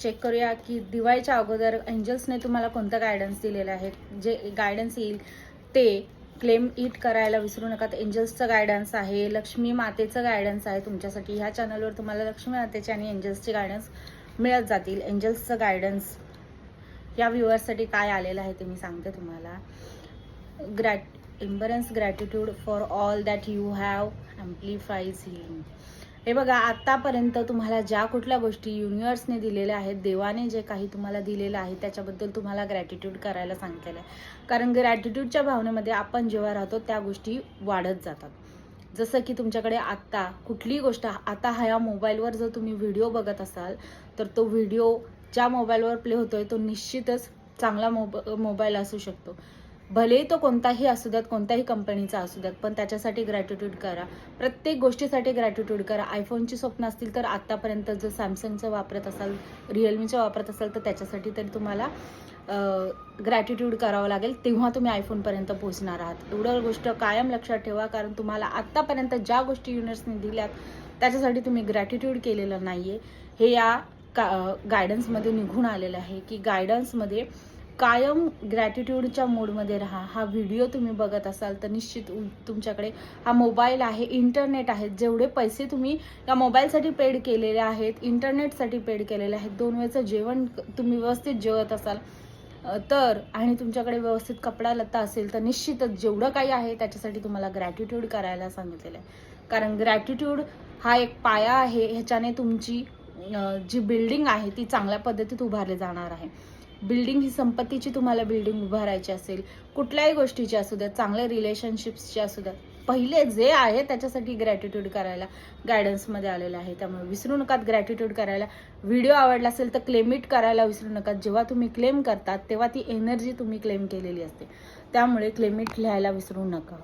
Check करूया की दिवाळीच्या अगोदर एंजल्सने तुम्हाला कोणतं गायडन्स दिलेलं आहे. जे गायडन्स येईल ते क्लेम इट करायला विसरू नका. एंजल्सचं गायडन्स आहे, लक्ष्मी मातेचं गायडन्स आहे तुमच्यासाठी. ह्या चॅनलवर तुम्हाला लक्ष्मी मातेचे आणि एंजल्सचे गायडन्स मिळत जातील. एंजल्सचं गायडन्स या व्ह्युअर्ससाठी काय आलेलं आहे ते मी सांगते तुम्हाला. Embrace gratitude for all that you have amplifies healing. हे बघा, आतापर्यंत तुम्हाला ज्या कुठल्या गोष्टी युनिवर्सने दिलेल्या आहेत, देवाने जे काही तुम्हाला दिलेलं आहे त्याच्याबद्दल तुम्हाला ग्रॅटिट्यूड करायला सांगितलेलं आहे. कारण ग्रॅटिट्यूडच्या भावनेमध्ये आपण जेव्हा राहतो त्या गोष्टी वाढत जातात. जसं की तुमच्याकडे आत्ता कुठलीही गोष्ट, आता ह्या मोबाईलवर जर तुम्ही व्हिडिओ बघत असाल तर तो व्हिडिओ ज्या मोबाईलवर प्ले होतोय तो निश्चितच चांगला मोबाईल असू शकतो. भले तो कोणताही असू द्यात, कोणत्याही कंपनीचा असू द्यात, पण त्याच्यासाठी ग्रॅटिट्यूड करा. प्रत्येक गोष्टीसाठी ग्रॅटिट्यूड करा. आयफोनची स्वप्न असतील तर आत्तापर्यंत जर सॅमसंगचं वापरत असाल, रिअलमीचं वापरत असाल तर त्याच्यासाठी तरी तुम्हाला ग्रॅटिट्यूड करावं लागेल. तेव्हा तुम्ही आयफोनपर्यंत पोहोचणार आहात. एवढं गोष्ट कायम लक्षात ठेवा. कारण तुम्हाला आत्तापर्यंत ज्या गोष्टी युनिवर्सने दिल्यात त्याच्यासाठी तुम्ही ग्रॅटिट्यूड केलेलं नाही आहे. हे या गायडन्समध्ये निघून आलेलं आहे की गायडन्समध्ये कायम ग्रॅटिट्यूडच्या मोडमध्ये राहा. हा व्हिडिओ तुम्ही बघत असाल तर निश्चित तुमच्याकडे हा मोबाईल आहे, इंटरनेट आहे. जेवढे पैसे तुम्ही या मोबाईलसाठी पेड केलेले आहेत, इंटरनेटसाठी पेड केलेले आहेत, 2 वेळचं जेवण तुम्ही व्यवस्थित जेवत असाल तर, आणि तुमच्याकडे व्यवस्थित कपडा लत्ता असेल तर निश्चितच जेवढं काही आहे त्याच्यासाठी तुम्हाला ग्रॅटिट्यूड करायला सांगितलेलं आहे. कारण ग्रॅटिट्यूड हा एक पाया आहे. ह्याच्याने तुमची जी बिल्डिंग आहे ती चांगल्या पद्धतीत उभारली जाणार आहे. बिल्डिंग ही संपत्तीची तुम्हाला बिल्डिंग उभारायची असेल, कुठल्याही गोष्टीची असू द्या, चांगल्या रिलेशनशिप्सची असू द्या, पहिले जे आहे त्याच्यासाठी ग्रॅटिट्यूड करायला गायडन्समध्ये आलेलं आहे. त्यामुळे विसरू नका ग्रॅटिट्यूड करायला. व्हिडिओ आवडला असेल तर क्लेमिट करायला विसरू नका. जेव्हा तुम्ही क्लेम करतात तेव्हा ती एनर्जी तुम्ही क्लेम केलेली असते. त्यामुळे क्लेमिट लिहायला विसरू नका.